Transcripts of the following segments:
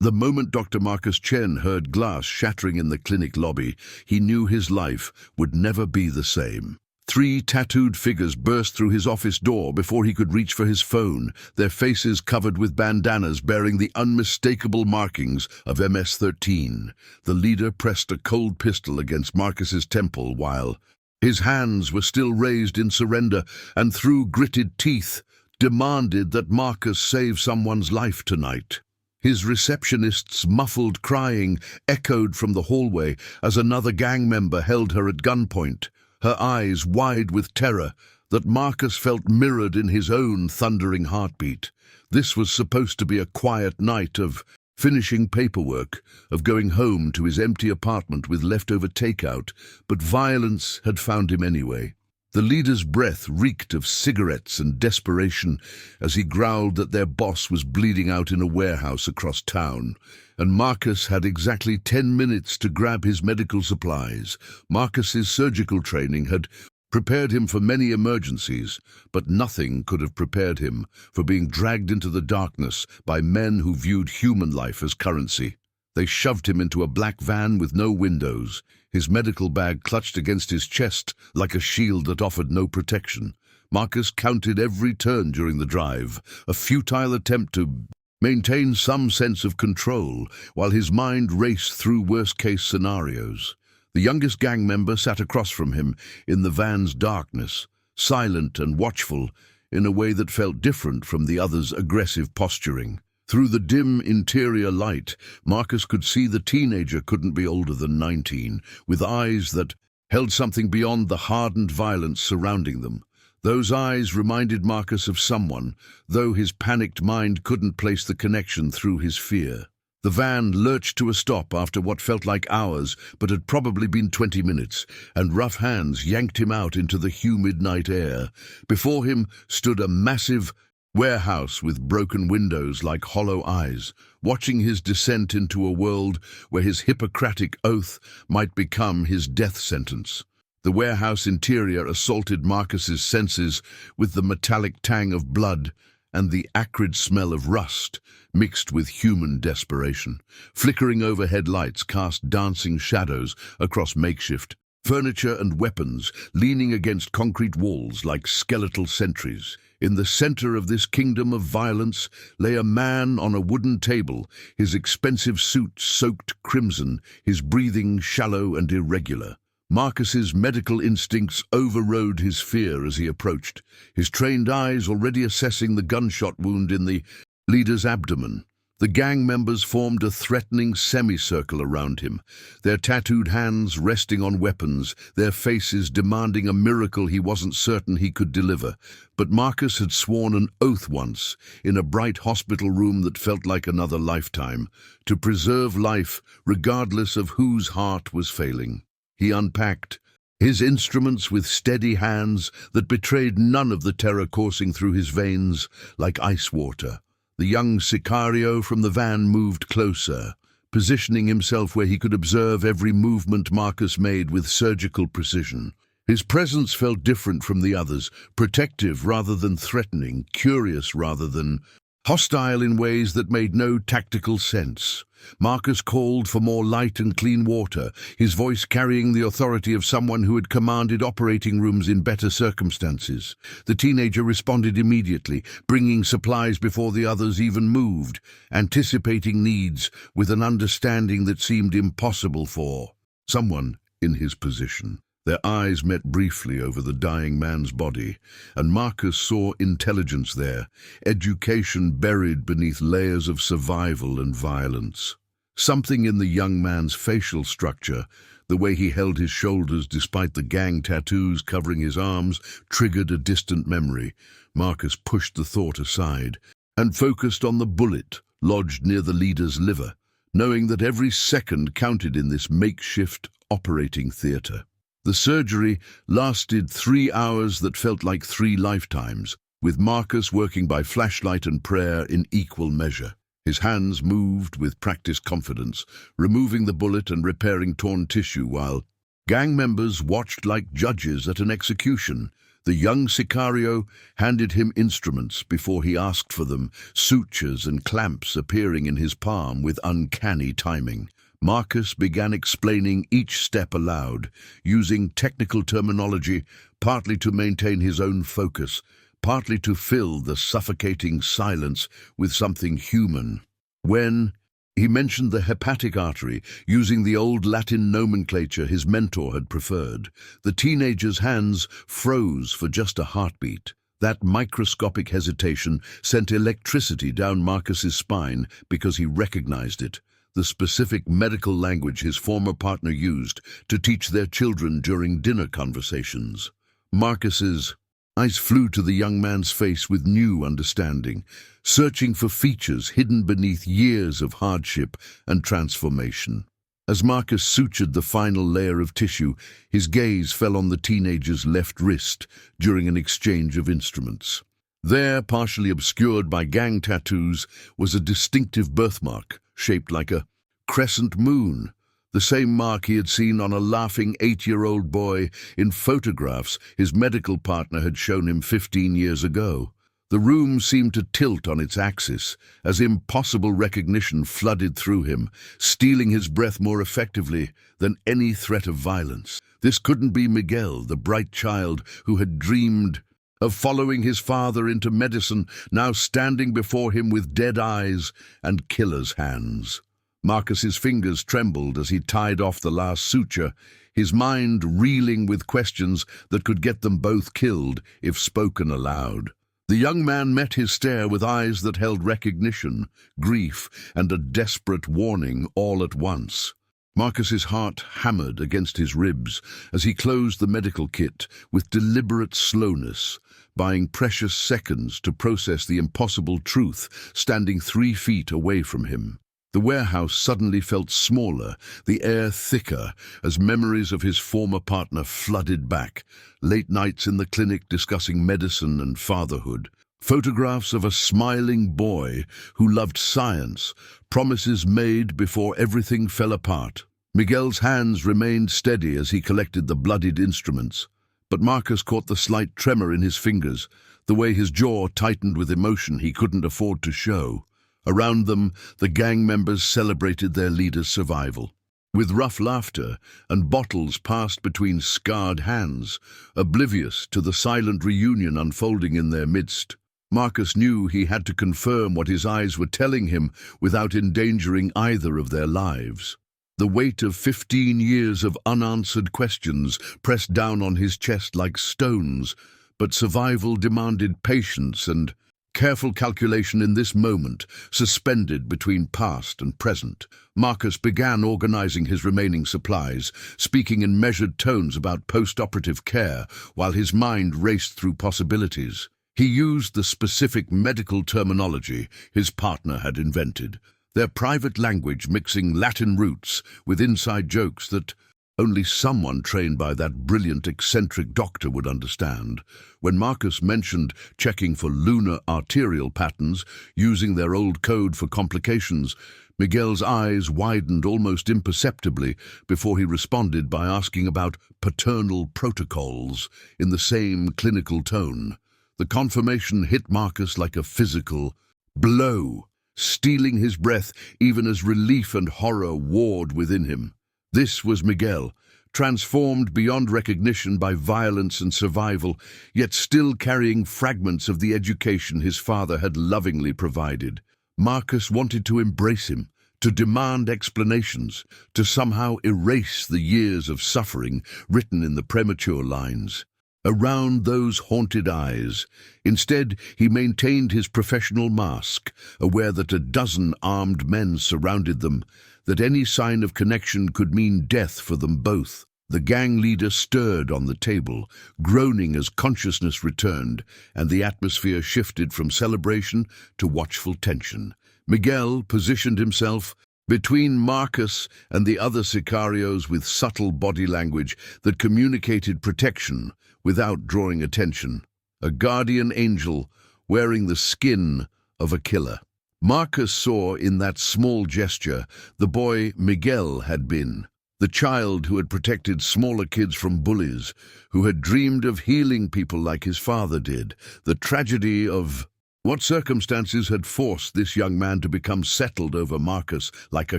The moment Dr. Marcus Chen heard glass shattering in the clinic lobby, he knew his life would never be the same. 3 tattooed figures burst through his office door before he could reach for his phone, their faces covered with bandanas bearing the unmistakable markings of MS-13. The leader pressed a cold pistol against Marcus's temple while his hands were still raised in surrender, and through gritted teeth demanded that Marcus save someone's life tonight. His receptionist's muffled crying echoed from the hallway as another gang member held her at gunpoint, her eyes wide with terror that Marcus felt mirrored in his own thundering heartbeat. This was supposed to be a quiet night of finishing paperwork, of going home to his empty apartment with leftover takeout, but violence had found him anyway. The leader's breath reeked of cigarettes and desperation as he growled that their boss was bleeding out in a warehouse across town, and Marcus had exactly 10 minutes to grab his medical supplies. Marcus's surgical training had prepared him for many emergencies, but nothing could have prepared him for being dragged into the darkness by men who viewed human life as currency. They shoved him into a black van with no windows, his medical bag clutched against his chest like a shield that offered no protection. Marcus counted every turn during the drive, a futile attempt to maintain some sense of control while his mind raced through worst-case scenarios. The youngest gang member sat across from him in the van's darkness, silent and watchful in a way that felt different from the other's aggressive posturing. Through the dim interior light, Marcus could see the teenager couldn't be older than 19, with eyes that held something beyond the hardened violence surrounding them. Those eyes reminded Marcus of someone, though his panicked mind couldn't place the connection through his fear. The van lurched to a stop after what felt like hours, but had probably been 20 minutes, and rough hands yanked him out into the humid night air. Before him stood a massive warehouse with broken windows like hollow eyes, watching his descent into a world where his Hippocratic oath might become his death sentence. The warehouse interior assaulted Marcus's senses with the metallic tang of blood and the acrid smell of rust, mixed with human desperation. Flickering overhead lights cast dancing shadows across makeshift furniture and weapons, leaning against concrete walls like skeletal sentries. In the center of this kingdom of violence lay a man on a wooden table, his expensive suit soaked crimson, his breathing shallow and irregular. Marcus's medical instincts overrode his fear as he approached, his trained eyes already assessing the gunshot wound in the leader's abdomen. The gang members formed a threatening semicircle around him, their tattooed hands resting on weapons, their faces demanding a miracle he wasn't certain he could deliver. But Marcus had sworn an oath once, in a bright hospital room that felt like another lifetime, to preserve life regardless of whose heart was failing. He unpacked his instruments with steady hands that betrayed none of the terror coursing through his veins like ice water. The young sicario from the van moved closer, positioning himself where he could observe every movement Marcus made with surgical precision. His presence felt different from the others, protective rather than threatening, curious rather than hostile in ways that made no tactical sense. Marcus called for more light and clean water, his voice carrying the authority of someone who had commanded operating rooms in better circumstances. The teenager responded immediately, bringing supplies before the others even moved, anticipating needs with an understanding that seemed impossible for someone in his position. Their eyes met briefly over the dying man's body, and Marcus saw intelligence there, education buried beneath layers of survival and violence. Something in the young man's facial structure, the way he held his shoulders despite the gang tattoos covering his arms, triggered a distant memory. Marcus pushed the thought aside and focused on the bullet lodged near the leader's liver, knowing that every second counted in this makeshift operating theater. The surgery lasted 3 hours that felt like 3 lifetimes, with Marcus working by flashlight and prayer in equal measure. His hands moved with practiced confidence, removing the bullet and repairing torn tissue while gang members watched like judges at an execution, The young Sicario handed him instruments before he asked for them, sutures and clamps appearing in his palm with uncanny timing. Marcus began explaining each step aloud, using technical terminology, partly to maintain his own focus, partly to fill the suffocating silence with something human. When he mentioned the hepatic artery, using the old Latin nomenclature his mentor had preferred, the teenager's hands froze for just a heartbeat. That microscopic hesitation sent electricity down Marcus's spine because he recognized it, the specific medical language his former partner used to teach their children during dinner conversations. Marcus's eyes flew to the young man's face with new understanding, searching for features hidden beneath years of hardship and transformation. As Marcus sutured the final layer of tissue, his gaze fell on the teenager's left wrist during an exchange of instruments. There, partially obscured by gang tattoos, was a distinctive birthmark shaped like a crescent moon, the same mark he had seen on a laughing 8-year-old boy in photographs his medical partner had shown him 15 years ago. The room seemed to tilt on its axis as impossible recognition flooded through him, stealing his breath more effectively than any threat of violence. This couldn't be Miguel, the bright child who had dreamed of following his father into medicine, now standing before him with dead eyes and killer's hands. Marcus's fingers trembled as he tied off the last suture, his mind reeling with questions that could get them both killed if spoken aloud. The young man met his stare with eyes that held recognition, grief, and a desperate warning all at once. Marcus's heart hammered against his ribs as he closed the medical kit with deliberate slowness, buying precious seconds to process the impossible truth standing 3 feet away from him. The warehouse suddenly felt smaller, the air thicker, as memories of his former partner flooded back, late nights in the clinic discussing medicine and fatherhood, photographs of a smiling boy who loved science, promises made before everything fell apart. Miguel's hands remained steady as he collected the bloodied instruments, but Marcus caught the slight tremor in his fingers, the way his jaw tightened with emotion he couldn't afford to show. Around them, the gang members celebrated their leader's survival, with rough laughter and bottles passed between scarred hands, oblivious to the silent reunion unfolding in their midst. Marcus knew he had to confirm what his eyes were telling him without endangering either of their lives. The weight of 15 years of unanswered questions pressed down on his chest like stones, but survival demanded patience and careful calculation in this moment, suspended between past and present. Marcus began organizing his remaining supplies, speaking in measured tones about post-operative care, while his mind raced through possibilities. He used the specific medical terminology his partner had invented, their private language mixing Latin roots with inside jokes that only someone trained by that brilliant, eccentric doctor would understand. When Marcus mentioned checking for lunar arterial patterns, using their old code for complications, Miguel's eyes widened almost imperceptibly before he responded by asking about paternal protocols in the same clinical tone. The confirmation hit Marcus like a physical blow, stealing his breath even as relief and horror warred within him. This was Miguel, transformed beyond recognition by violence and survival, yet still carrying fragments of the education his father had lovingly provided. Marcus wanted to embrace him, to demand explanations, to somehow erase the years of suffering written in the premature lines. Around those haunted eyes, instead, he maintained his professional mask, aware that a dozen armed men surrounded them, that any sign of connection could mean death for them both. The gang leader stirred on the table, groaning as consciousness returned, and the atmosphere shifted from celebration to watchful tension. Miguel positioned himself between Marcus and the other sicarios with subtle body language that communicated protection without drawing attention. A guardian angel wearing the skin of a killer. Marcus saw in that small gesture the boy Miguel had been, The child who had protected smaller kids from bullies, who had dreamed of healing people like his father did. The tragedy of what circumstances had forced this young man to become settled over Marcus like a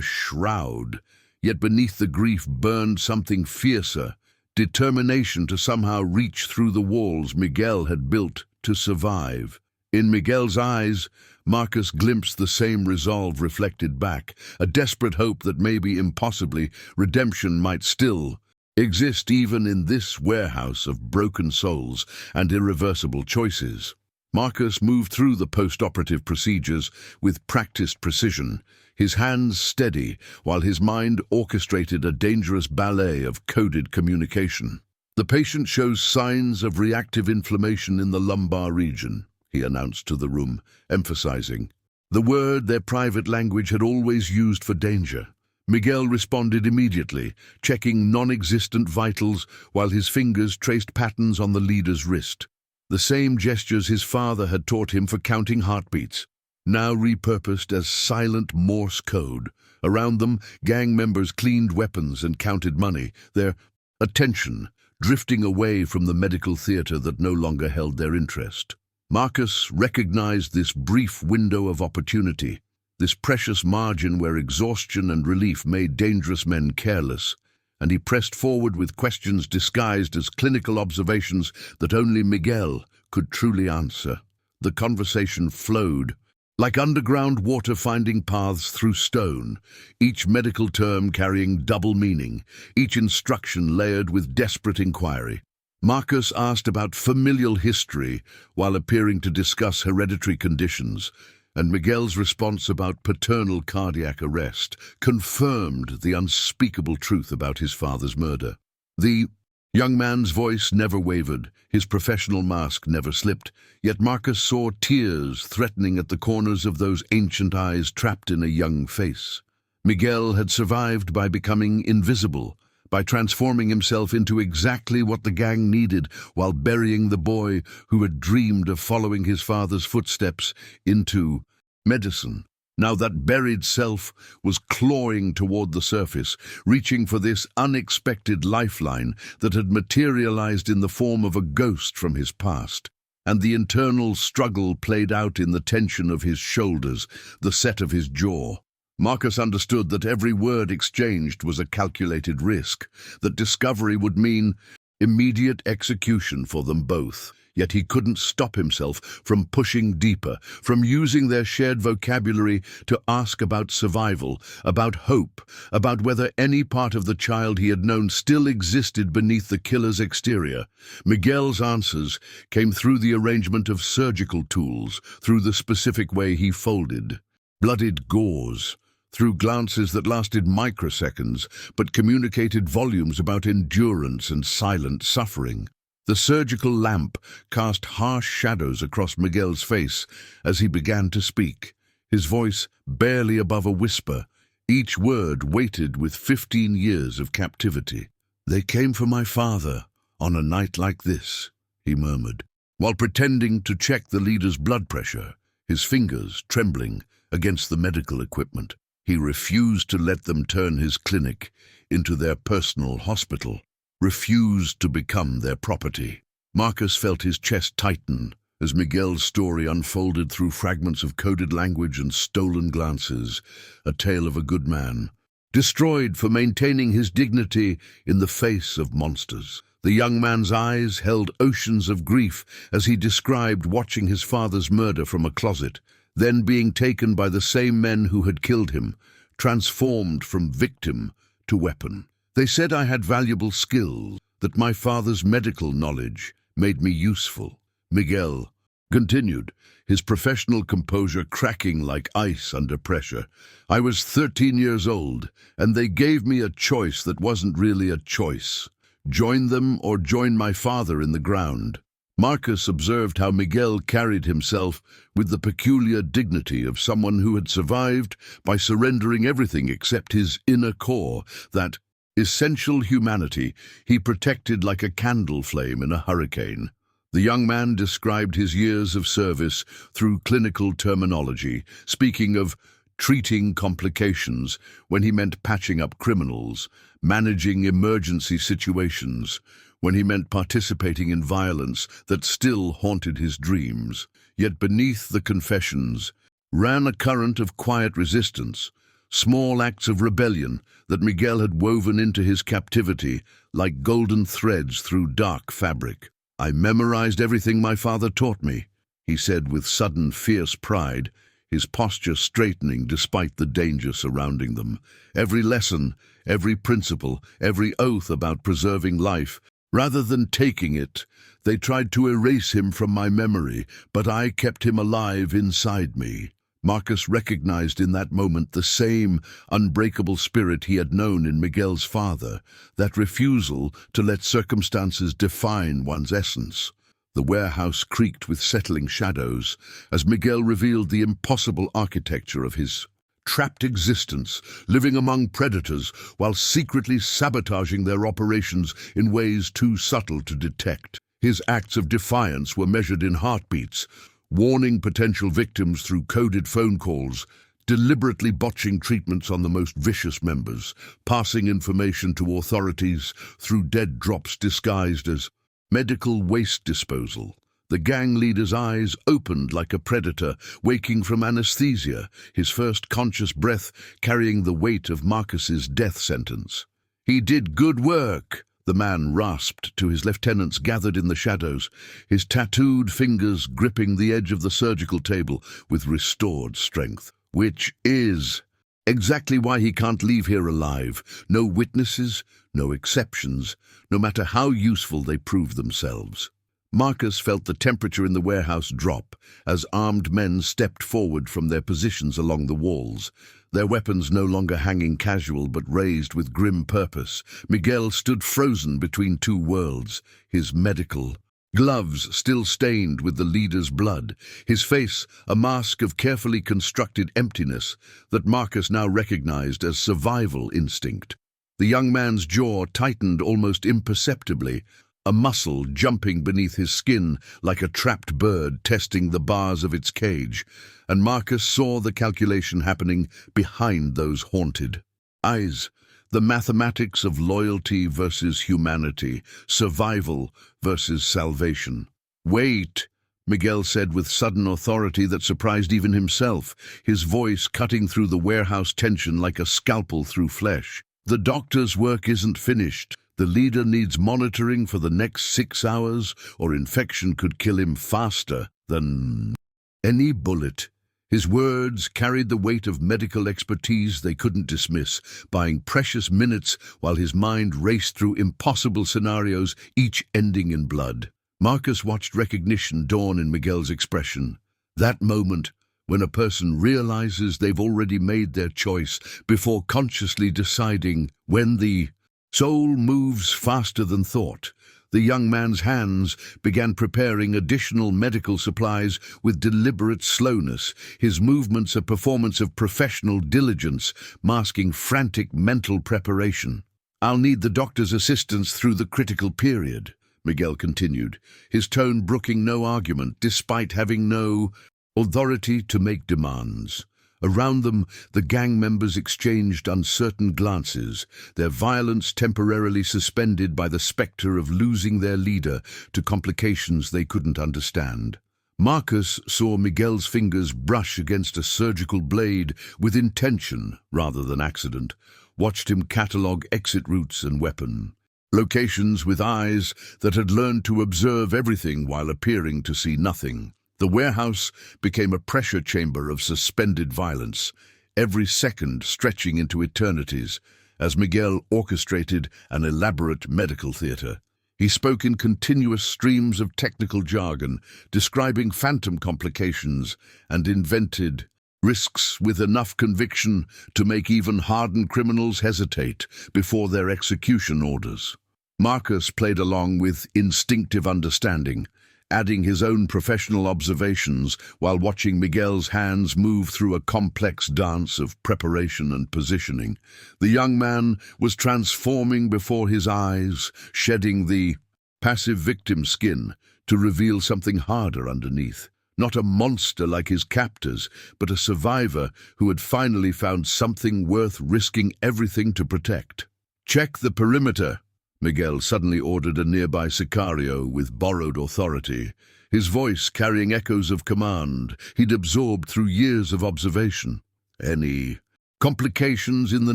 shroud. Yet beneath the grief burned something fiercer, determination to somehow reach through the walls Miguel had built to survive. In Miguel's eyes, Marcus glimpsed the same resolve reflected back, a desperate hope that maybe impossibly redemption might still exist even in this warehouse of broken souls and irreversible choices. Marcus moved through the post-operative procedures with practiced precision, his hands steady while his mind orchestrated a dangerous ballet of coded communication. "The patient shows signs of reactive inflammation in the lumbar region," he announced to the room, emphasizing the word their private language had always used for danger. Miguel responded immediately, checking non-existent vitals while his fingers traced patterns on the leader's wrist. The same gestures his father had taught him for counting heartbeats, now repurposed as silent Morse code. Around them, gang members cleaned weapons and counted money, their attention drifting away from the medical theater that no longer held their interest. Marcus recognized this brief window of opportunity, this precious margin where exhaustion and relief made dangerous men careless, and he pressed forward with questions disguised as clinical observations that only Miguel could truly answer. The conversation flowed, like underground water finding paths through stone, each medical term carrying double meaning, each instruction layered with desperate inquiry. Marcus asked about familial history while appearing to discuss hereditary conditions, and Miguel's response about paternal cardiac arrest confirmed the unspeakable truth about his father's murder. The young man's voice never wavered, his professional mask never slipped, yet Marcus saw tears threatening at the corners of those ancient eyes trapped in a young face. Miguel had survived by becoming invisible, by transforming himself into exactly what the gang needed while burying the boy who had dreamed of following his father's footsteps into medicine. Now that buried self was clawing toward the surface, reaching for this unexpected lifeline that had materialized in the form of a ghost from his past. And the internal struggle played out in the tension of his shoulders, the set of his jaw. Marcus understood that every word exchanged was a calculated risk, that discovery would mean immediate execution for them both. Yet he couldn't stop himself from pushing deeper, from using their shared vocabulary to ask about survival, about hope, about whether any part of the child he had known still existed beneath the killer's exterior. Miguel's answers came through the arrangement of surgical tools, through the specific way he folded blooded gauze, through glances that lasted microseconds but communicated volumes about endurance and silent suffering. The surgical lamp cast harsh shadows across Miguel's face as he began to speak, his voice barely above a whisper, each word weighted with 15 years of captivity. "They came for my father on a night like this," he murmured, while pretending to check the leader's blood pressure, his fingers trembling against the medical equipment. He refused to let them turn his clinic into their personal hospital, refused to become their property. Marcus felt his chest tighten as Miguel's story unfolded through fragments of coded language and stolen glances, a tale of a good man, destroyed for maintaining his dignity in the face of monsters. The young man's eyes held oceans of grief as he described watching his father's murder from a closet, then being taken by the same men who had killed him, transformed from victim to weapon. "They said I had valuable skills, that my father's medical knowledge made me useful," Miguel continued, his professional composure cracking like ice under pressure. "I was 13 years old, and they gave me a choice that wasn't really a choice. Join them or join my father in the ground." Marcus observed how Miguel carried himself with the peculiar dignity of someone who had survived by surrendering everything except his inner core, that essential humanity he protected like a candle flame in a hurricane. The young man described his years of service through clinical terminology, speaking of treating complications when he meant patching up criminals, managing emergency situations when he meant participating in violence that still haunted his dreams. Yet beneath the confessions ran a current of quiet resistance, small acts of rebellion that Miguel had woven into his captivity like golden threads through dark fabric. "I memorized everything my father taught me," he said with sudden fierce pride, his posture straightening despite the danger surrounding them. "Every lesson, every principle, every oath about preserving life. Rather than taking it, they tried to erase him from my memory, but I kept him alive inside me." Marcus recognized in that moment the same unbreakable spirit he had known in Miguel's father, that refusal to let circumstances define one's essence. The warehouse creaked with settling shadows as Miguel revealed the impossible architecture of his trapped existence, living among predators while secretly sabotaging their operations in ways too subtle to detect. His acts of defiance were measured in heartbeats, warning potential victims through coded phone calls, deliberately botching treatments on the most vicious members, passing information to authorities through dead drops disguised as medical waste disposal. The gang leader's eyes opened like a predator waking from anesthesia, his first conscious breath carrying the weight of Marcus's death sentence. "He did good work," the man rasped to his lieutenants gathered in the shadows, his tattooed fingers gripping the edge of the surgical table with restored strength. "Which is exactly why he can't leave here alive. No witnesses, no exceptions, no matter how useful they prove themselves." Marcus felt the temperature in the warehouse drop as armed men stepped forward from their positions along the walls, their weapons no longer hanging casual but raised with grim purpose. Miguel stood frozen between two worlds, his medical gloves still stained with the leader's blood, his face a mask of carefully constructed emptiness that Marcus now recognized as survival instinct. The young man's jaw tightened almost imperceptibly, a muscle jumping beneath his skin like a trapped bird testing the bars of its cage, and Marcus saw the calculation happening behind those haunted eyes, the mathematics of loyalty versus humanity, survival versus salvation. "Wait," Miguel said with sudden authority that surprised even himself, his voice cutting through the warehouse tension like a scalpel through flesh. "The doctor's work isn't finished. The leader needs monitoring for the next 6 hours, or infection could kill him faster than any bullet." His words carried the weight of medical expertise they couldn't dismiss, buying precious minutes while his mind raced through impossible scenarios, each ending in blood. Marcus watched recognition dawn in Miguel's expression. That moment when a person realizes they've already made their choice before consciously deciding. When the soul moves faster than thought, the young man's hands began preparing additional medical supplies with deliberate slowness, his movements a performance of professional diligence, masking frantic mental preparation. "I'll need the doctor's assistance through the critical period," Miguel continued, his tone brooking no argument despite having no authority to make demands. Around them, the gang members exchanged uncertain glances, their violence temporarily suspended by the specter of losing their leader to complications they couldn't understand. Marcus saw Miguel's fingers brush against a surgical blade with intention rather than accident, watched him catalogue exit routes and weapon locations with eyes that had learned to observe everything while appearing to see nothing. The warehouse became a pressure chamber of suspended violence, every second stretching into eternities, as Miguel orchestrated an elaborate medical theater. He spoke in continuous streams of technical jargon, describing phantom complications, and invented risks with enough conviction to make even hardened criminals hesitate before their execution orders. Marcus played along with instinctive understanding, adding his own professional observations while watching Miguel's hands move through a complex dance of preparation and positioning. The young man was transforming before his eyes, shedding the passive victim skin to reveal something harder underneath. Not a monster like his captors, but a survivor who had finally found something worth risking everything to protect. "Check the perimeter," Miguel suddenly ordered a nearby Sicario with borrowed authority, his voice carrying echoes of command he'd absorbed through years of observation. "Any complications in the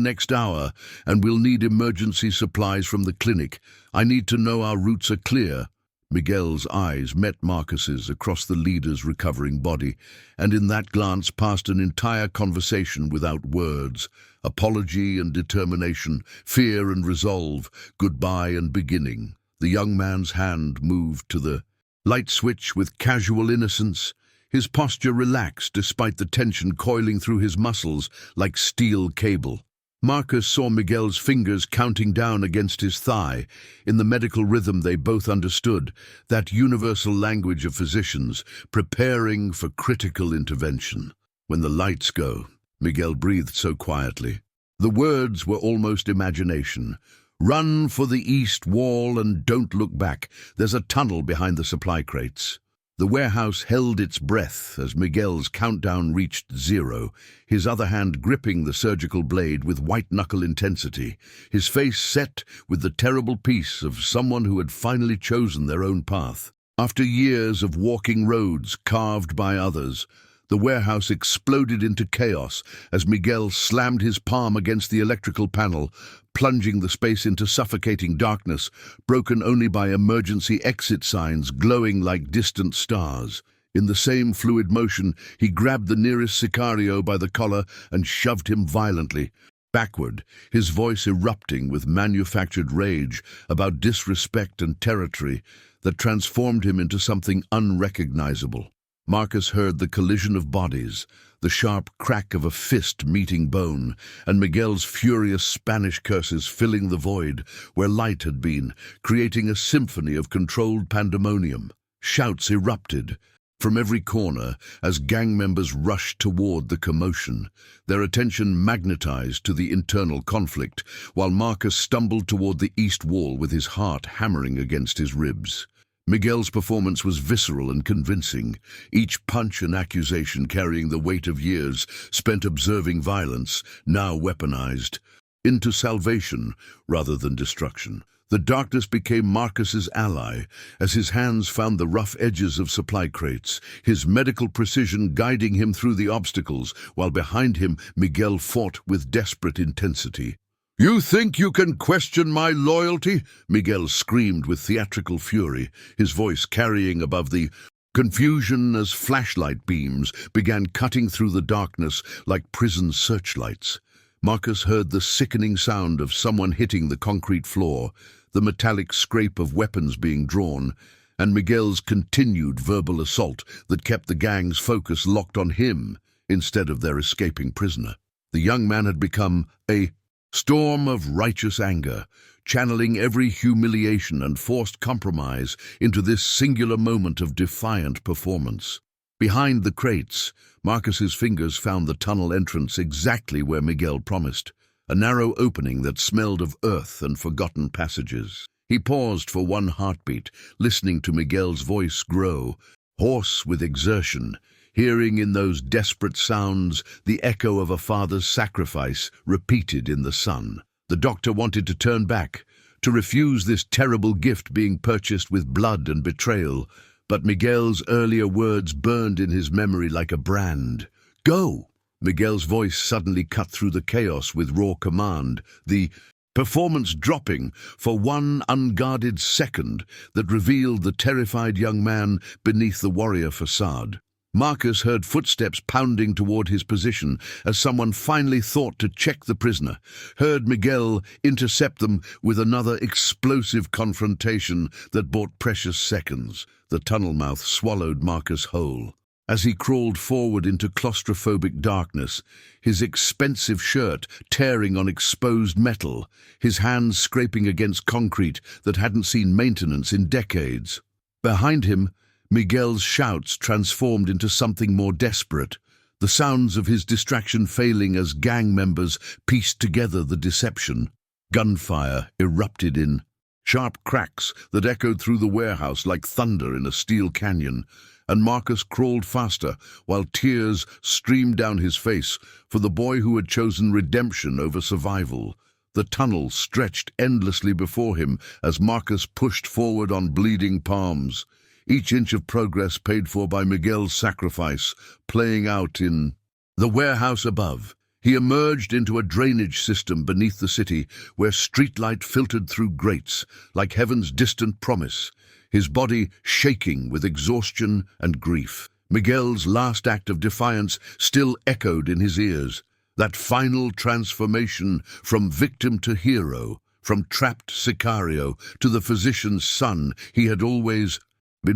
next hour, and we'll need emergency supplies from the clinic. I need to know our routes are clear." Miguel's eyes met Marcus's across the leader's recovering body, and in that glance passed an entire conversation without words. Apology and determination, fear and resolve, goodbye and beginning. The young man's hand moved to the light switch with casual innocence, his posture relaxed despite the tension coiling through his muscles like steel cable. Marcus saw Miguel's fingers counting down against his thigh, in the medical rhythm they both understood, that universal language of physicians, preparing for critical intervention. "When the lights go," Miguel breathed so quietly. The words were almost imagination. "Run for the east wall and don't look back. There's a tunnel behind the supply crates." The warehouse held its breath as Miguel's countdown reached 0, his other hand gripping the surgical blade with white-knuckle intensity, his face set with the terrible peace of someone who had finally chosen their own path. After years of walking roads carved by others, the warehouse exploded into chaos as Miguel slammed his palm against the electrical panel, plunging the space into suffocating darkness, broken only by emergency exit signs glowing like distant stars. In the same fluid motion, he grabbed the nearest Sicario by the collar and shoved him violently backward, his voice erupting with manufactured rage about disrespect and territory that transformed him into something unrecognizable. Marcus heard the collision of bodies, the sharp crack of a fist meeting bone, and Miguel's furious Spanish curses filling the void where light had been, creating a symphony of controlled pandemonium. Shouts erupted from every corner as gang members rushed toward the commotion, their attention magnetized to the internal conflict, while Marcus stumbled toward the east wall with his heart hammering against his ribs. Miguel's performance was visceral and convincing, each punch an accusation carrying the weight of years spent observing violence, now weaponized, into salvation rather than destruction. The darkness became Marcus's ally as his hands found the rough edges of supply crates, his medical precision guiding him through the obstacles, while behind him Miguel fought with desperate intensity. "You think you can question my loyalty?" Miguel screamed with theatrical fury, his voice carrying above the confusion as flashlight beams began cutting through the darkness like prison searchlights. Marcus heard the sickening sound of someone hitting the concrete floor, the metallic scrape of weapons being drawn, and Miguel's continued verbal assault that kept the gang's focus locked on him instead of their escaping prisoner. The young man had become a storm of righteous anger, channeling every humiliation and forced compromise into this singular moment of defiant performance. Behind the crates, Marcus's fingers found the tunnel entrance exactly where Miguel promised, a narrow opening that smelled of earth and forgotten passages. He paused for one heartbeat, listening to Miguel's voice grow, hoarse with exertion, hearing in those desperate sounds the echo of a father's sacrifice repeated in the sun. The doctor wanted to turn back, to refuse this terrible gift being purchased with blood and betrayal, but Miguel's earlier words burned in his memory like a brand. "Go!" Miguel's voice suddenly cut through the chaos with raw command, the performance dropping for one unguarded second that revealed the terrified young man beneath the warrior facade. Marcus heard footsteps pounding toward his position as someone finally thought to check the prisoner, heard Miguel intercept them with another explosive confrontation that bought precious seconds. The tunnel mouth swallowed Marcus whole. As he crawled forward into claustrophobic darkness, his expensive shirt tearing on exposed metal, his hands scraping against concrete that hadn't seen maintenance in decades. Behind him, Miguel's shouts transformed into something more desperate, the sounds of his distraction failing as gang members pieced together the deception. Gunfire erupted in sharp cracks that echoed through the warehouse like thunder in a steel canyon, and Marcus crawled faster while tears streamed down his face for the boy who had chosen redemption over survival. The tunnel stretched endlessly before him as Marcus pushed forward on bleeding palms, each inch of progress paid for by Miguel's sacrifice, playing out in the warehouse above. He emerged into a drainage system beneath the city, where streetlight filtered through grates, like heaven's distant promise, his body shaking with exhaustion and grief. Miguel's last act of defiance still echoed in his ears, that final transformation from victim to hero, from trapped Sicario to the physician's son he had always been.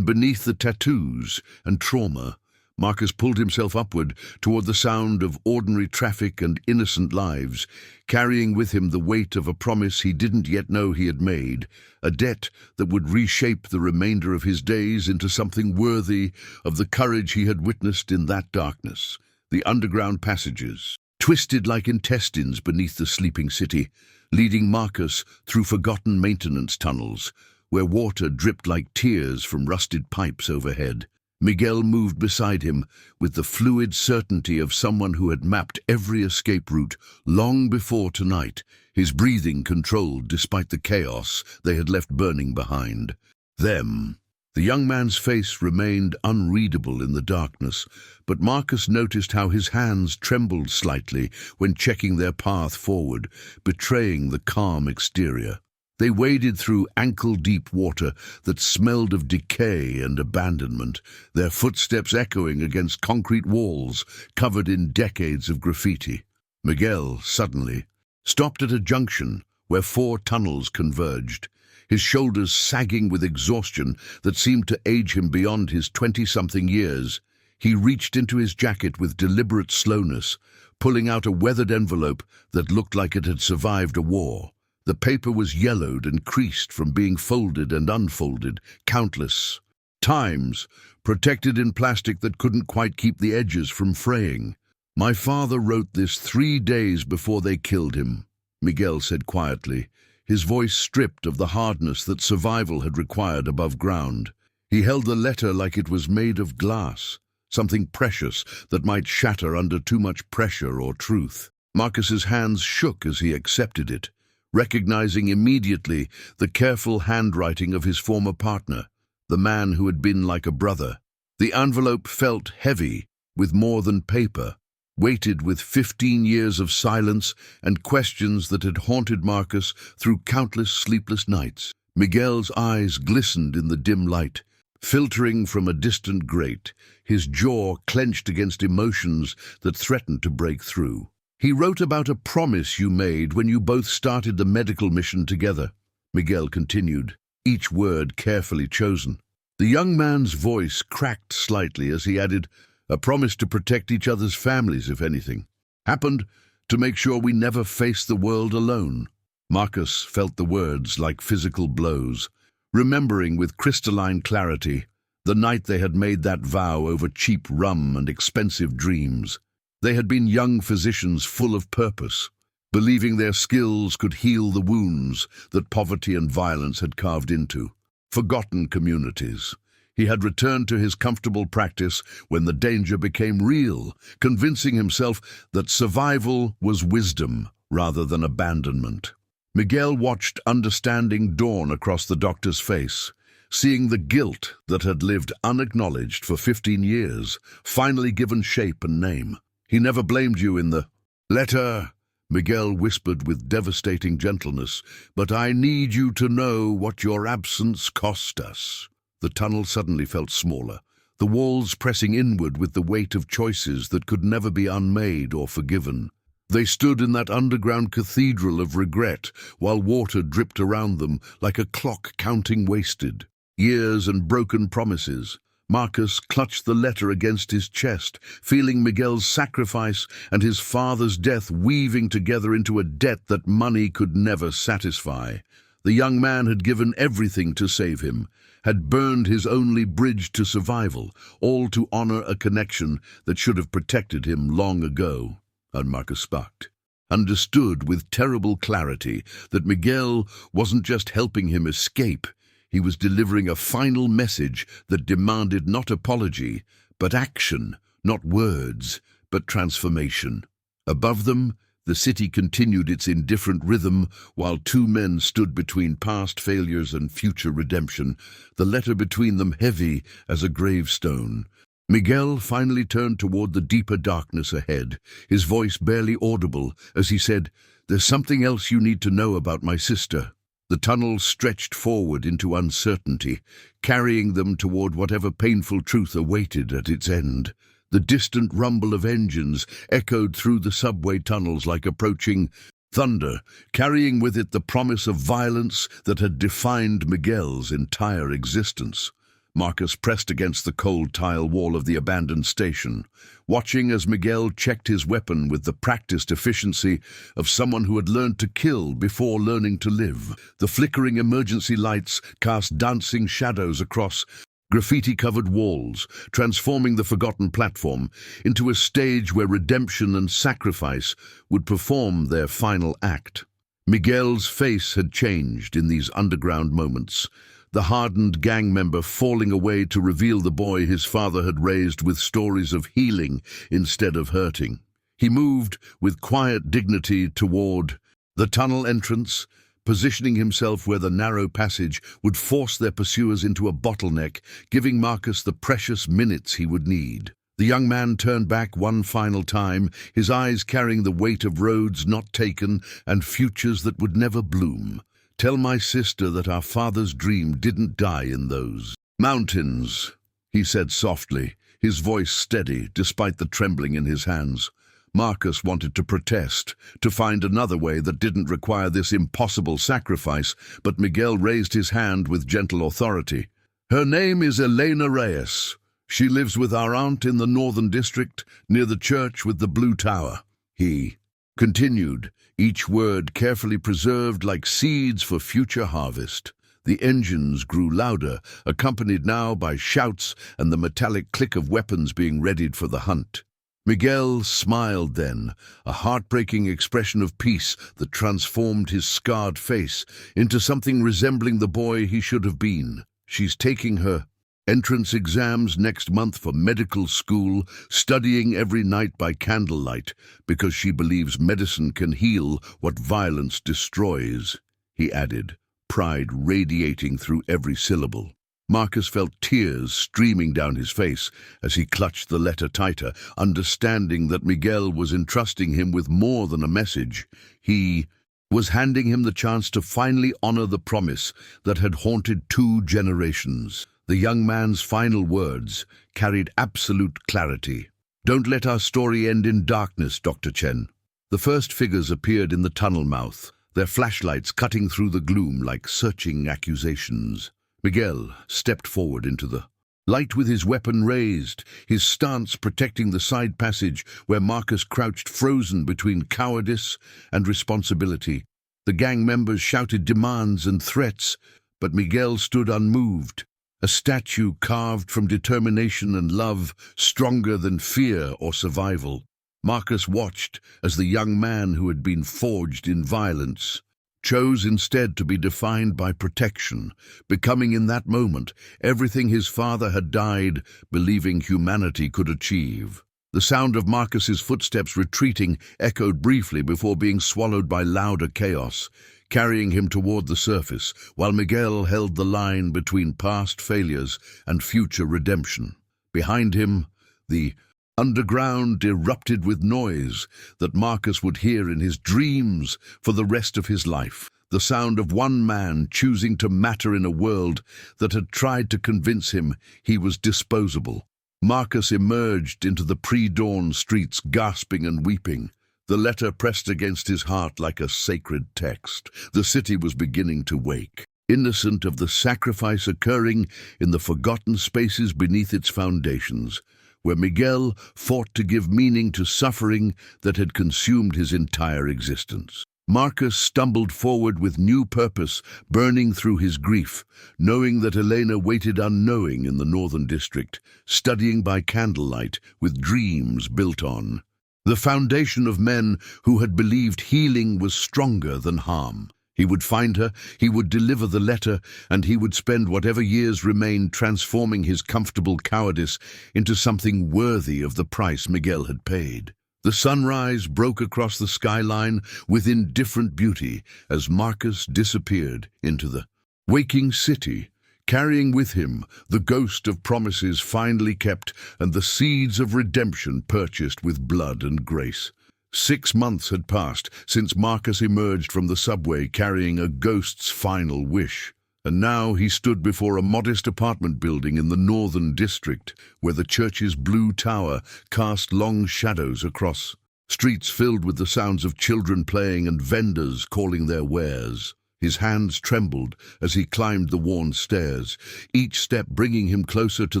Beneath the tattoos and trauma, Marcus pulled himself upward toward the sound of ordinary traffic and innocent lives, carrying with him the weight of a promise he didn't yet know he had made, a debt that would reshape the remainder of his days into something worthy of the courage he had witnessed in that darkness. The underground passages twisted like intestines beneath the sleeping city, leading Marcus through forgotten maintenance tunnels, where water dripped like tears from rusted pipes overhead. Miguel moved beside him with the fluid certainty of someone who had mapped every escape route long before tonight, his breathing controlled despite the chaos they had left burning behind them. The young man's face remained unreadable in the darkness, but Marcus noticed how his hands trembled slightly when checking their path forward, betraying the calm exterior. They waded through ankle-deep water that smelled of decay and abandonment, their footsteps echoing against concrete walls covered in decades of graffiti. Miguel, suddenly, stopped at a junction where 4 tunnels converged, his shoulders sagging with exhaustion that seemed to age him beyond his 20-something years. He reached into his jacket with deliberate slowness, pulling out a weathered envelope that looked like it had survived a war. The paper was yellowed and creased from being folded and unfolded countless times, protected in plastic that couldn't quite keep the edges from fraying. "My father wrote this 3 days before they killed him," Miguel said quietly, his voice stripped of the hardness that survival had required above ground. He held the letter like it was made of glass, something precious that might shatter under too much pressure or truth. Marcus's hands shook as he accepted it, recognizing immediately the careful handwriting of his former partner, the man who had been like a brother. The envelope felt heavy, with more than paper, weighted with 15 years of silence and questions that had haunted Marcus through countless sleepless nights. Miguel's eyes glistened in the dim light, filtering from a distant grate, his jaw clenched against emotions that threatened to break through. "He wrote about a promise you made when you both started the medical mission together," Miguel continued, each word carefully chosen. The young man's voice cracked slightly as he added, "A promise to protect each other's families if anything happened, to make sure we never face the world alone." Marcus felt the words like physical blows, remembering with crystalline clarity the night they had made that vow over cheap rum and expensive dreams. They had been young physicians full of purpose, believing their skills could heal the wounds that poverty and violence had carved into. Forgotten communities. He had returned to his comfortable practice when the danger became real, convincing himself that survival was wisdom rather than abandonment. Miguel watched understanding dawn across the doctor's face, seeing the guilt that had lived unacknowledged for 15 years, finally given shape and name. "He never blamed you in the letter," Miguel whispered with devastating gentleness, "but I need you to know what your absence cost us." The tunnel suddenly felt smaller, the walls pressing inward with the weight of choices that could never be unmade or forgiven. They stood in that underground cathedral of regret while water dripped around them like a clock counting wasted years and broken promises. Marcus clutched the letter against his chest, feeling Miguel's sacrifice and his father's death weaving together into a debt that money could never satisfy. The young man had given everything to save him, had burned his only bridge to survival, all to honor a connection that should have protected him long ago. And Marcus sparked, understood with terrible clarity that Miguel wasn't just helping him escape, He was delivering a final message that demanded not apology, but action, not words, but transformation. Above them, the city continued its indifferent rhythm while two men stood between past failures and future redemption, the letter between them heavy as a gravestone. Miguel finally turned toward the deeper darkness ahead, his voice barely audible as he said, "There's something else you need to know about my sister." The tunnel stretched forward into uncertainty, carrying them toward whatever painful truth awaited at its end. The distant rumble of engines echoed through the subway tunnels like approaching thunder, carrying with it the promise of violence that had defined Miguel's entire existence. Marcus pressed against the cold tile wall of the abandoned station, watching as Miguel checked his weapon with the practiced efficiency of someone who had learned to kill before learning to live. The flickering emergency lights cast dancing shadows across graffiti-covered walls, transforming the forgotten platform into a stage where redemption and sacrifice would perform their final act. Miguel's face had changed in these underground moments, the hardened gang member falling away to reveal the boy his father had raised with stories of healing instead of hurting. He moved with quiet dignity toward the tunnel entrance, positioning himself where the narrow passage would force their pursuers into a bottleneck, giving Marcus the precious minutes he would need. The young man turned back one final time, his eyes carrying the weight of roads not taken and futures that would never bloom. "Tell my sister that our father's dream didn't die in those mountains," he said softly, his voice steady despite the trembling in his hands. Marcus wanted to protest, to find another way that didn't require this impossible sacrifice, but Miguel raised his hand with gentle authority. "Her name is Elena Reyes. She lives with our aunt in the northern district, near the church with the blue tower." He continued, each word carefully preserved like seeds for future harvest. The engines grew louder, accompanied now by shouts and the metallic click of weapons being readied for the hunt. Miguel smiled then, a heartbreaking expression of peace that transformed his scarred face into something resembling the boy he should have been. "She's taking her entrance exams next month for medical school, studying every night by candlelight, because she believes medicine can heal what violence destroys," he added, pride radiating through every syllable. Marcus felt tears streaming down his face as he clutched the letter tighter, understanding that Miguel was entrusting him with more than a message. He was handing him the chance to finally honor the promise that had haunted 2 generations. The young man's final words carried absolute clarity. "Don't let our story end in darkness, Dr. Chen." The first figures appeared in the tunnel mouth, their flashlights cutting through the gloom like searching accusations. Miguel stepped forward into the light with his weapon raised, his stance protecting the side passage where Marcus crouched frozen between cowardice and responsibility. The gang members shouted demands and threats, but Miguel stood unmoved, a statue carved from determination and love, stronger than fear or survival. Marcus watched as the young man who had been forged in violence chose instead to be defined by protection, becoming in that moment everything his father had died believing humanity could achieve. The sound of Marcus's footsteps retreating echoed briefly before being swallowed by louder chaos, carrying him toward the surface, while Miguel held the line between past failures and future redemption. Behind him, the underground erupted with noise that Marcus would hear in his dreams for the rest of his life, the sound of one man choosing to matter in a world that had tried to convince him he was disposable. Marcus emerged into the pre-dawn streets gasping and weeping, the letter pressed against his heart like a sacred text. The city was beginning to wake, innocent of the sacrifice occurring in the forgotten spaces beneath its foundations, where Miguel fought to give meaning to suffering that had consumed his entire existence. Marcus stumbled forward with new purpose burning through his grief, knowing that Elena waited unknowing in the northern district, studying by candlelight with dreams built on the foundation of men who had believed healing was stronger than harm. He would find her, he would deliver the letter, and he would spend whatever years remained transforming his comfortable cowardice into something worthy of the price Miguel had paid. The sunrise broke across the skyline with indifferent beauty as Marcus disappeared into the waking city, carrying with him the ghost of promises finally kept and the seeds of redemption purchased with blood and grace. 6 months had passed since Marcus emerged from the subway carrying a ghost's final wish. And now he stood before a modest apartment building in the northern district, where the church's blue tower cast long shadows across streets filled with the sounds of children playing and vendors calling their wares. His hands trembled as he climbed the worn stairs, each step bringing him closer to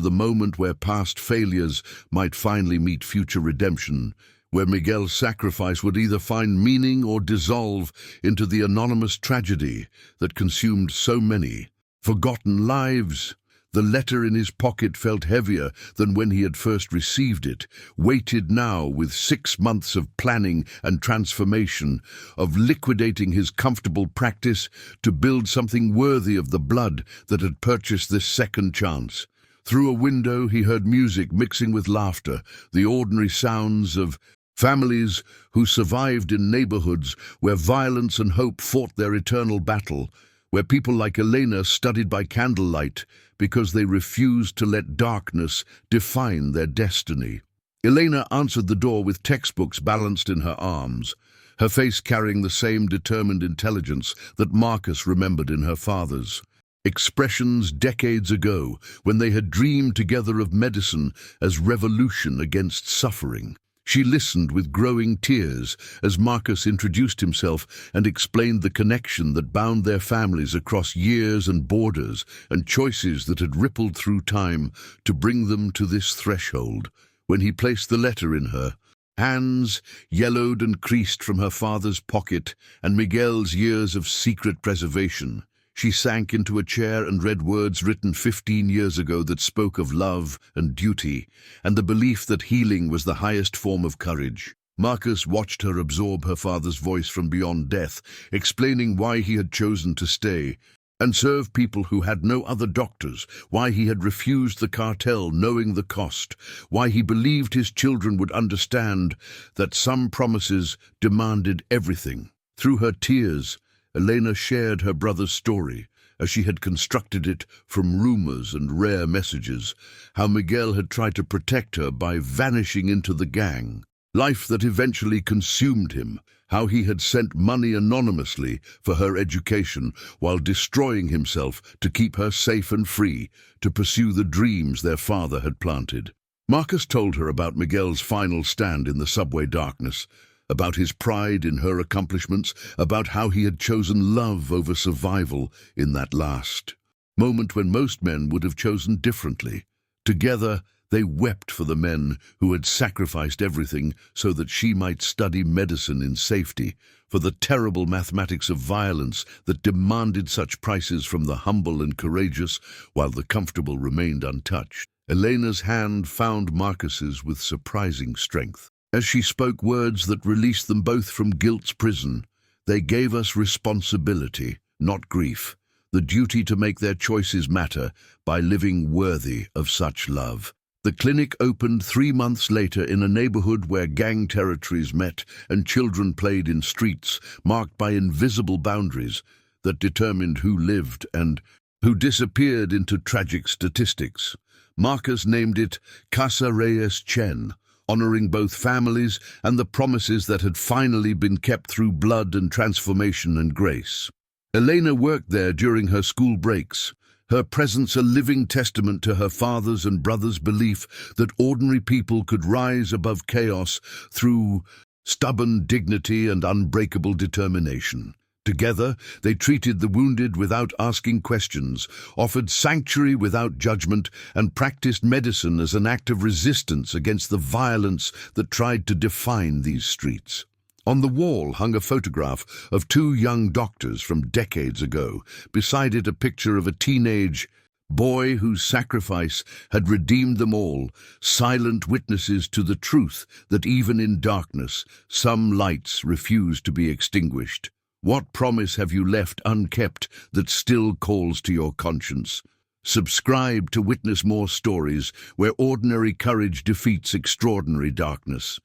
the moment where past failures might finally meet future redemption, where Miguel's sacrifice would either find meaning or dissolve into the anonymous tragedy that consumed so many forgotten lives. The letter in his pocket felt heavier than when he had first received it, weighted now with 6 months of planning and transformation, of liquidating his comfortable practice to build something worthy of the blood that had purchased this second chance. Through a window he heard music mixing with laughter, the ordinary sounds of families who survived in neighborhoods where violence and hope fought their eternal battle, where people like Elena studied by candlelight because they refused to let darkness define their destiny. Elena answered the door with textbooks balanced in her arms, her face carrying the same determined intelligence that Marcus remembered in her father's. Expressions decades ago, when they had dreamed together of medicine as revolution against suffering. She listened with growing tears as Marcus introduced himself and explained the connection that bound their families across years and borders and choices that had rippled through time to bring them to this threshold. When he placed the letter in her hands, yellowed and creased from her father's pocket and Miguel's years of secret preservation, she sank into a chair and read words written 15 years ago that spoke of love and duty, and the belief that healing was the highest form of courage. Marcus watched her absorb her father's voice from beyond death, explaining why he had chosen to stay and serve people who had no other doctors, why he had refused the cartel knowing the cost, why he believed his children would understand that some promises demanded everything. Through her tears, Elena shared her brother's story, as she had constructed it from rumors and rare messages, how Miguel had tried to protect her by vanishing into the gang, life that eventually consumed him, how he had sent money anonymously for her education while destroying himself to keep her safe and free to pursue the dreams their father had planted. Marcus told her about Miguel's final stand in the subway darkness, about his pride in her accomplishments, about how he had chosen love over survival in that last moment when most men would have chosen differently. Together, they wept for the men who had sacrificed everything so that she might study medicine in safety, for the terrible mathematics of violence that demanded such prices from the humble and courageous while the comfortable remained untouched. Elena's hand found Marcus's with surprising strength. As she spoke words that released them both from guilt's prison, they gave us responsibility, not grief, the duty to make their choices matter by living worthy of such love. The clinic opened 3 months later in a neighborhood where gang territories met and children played in streets marked by invisible boundaries that determined who lived and who disappeared into tragic statistics. Marcus named it Casa Reyes Chen, honoring both families and the promises that had finally been kept through blood and transformation and grace. Elena worked there during her school breaks, her presence a living testament to her father's and brother's belief that ordinary people could rise above chaos through stubborn dignity and unbreakable determination. Together, they treated the wounded without asking questions, offered sanctuary without judgment, and practiced medicine as an act of resistance against the violence that tried to define these streets. On the wall hung a photograph of 2 young doctors from decades ago, beside it a picture of a teenage boy whose sacrifice had redeemed them all, silent witnesses to the truth that even in darkness, some lights refuse to be extinguished. What promise have you left unkept that still calls to your conscience? Subscribe to witness more stories where ordinary courage defeats extraordinary darkness.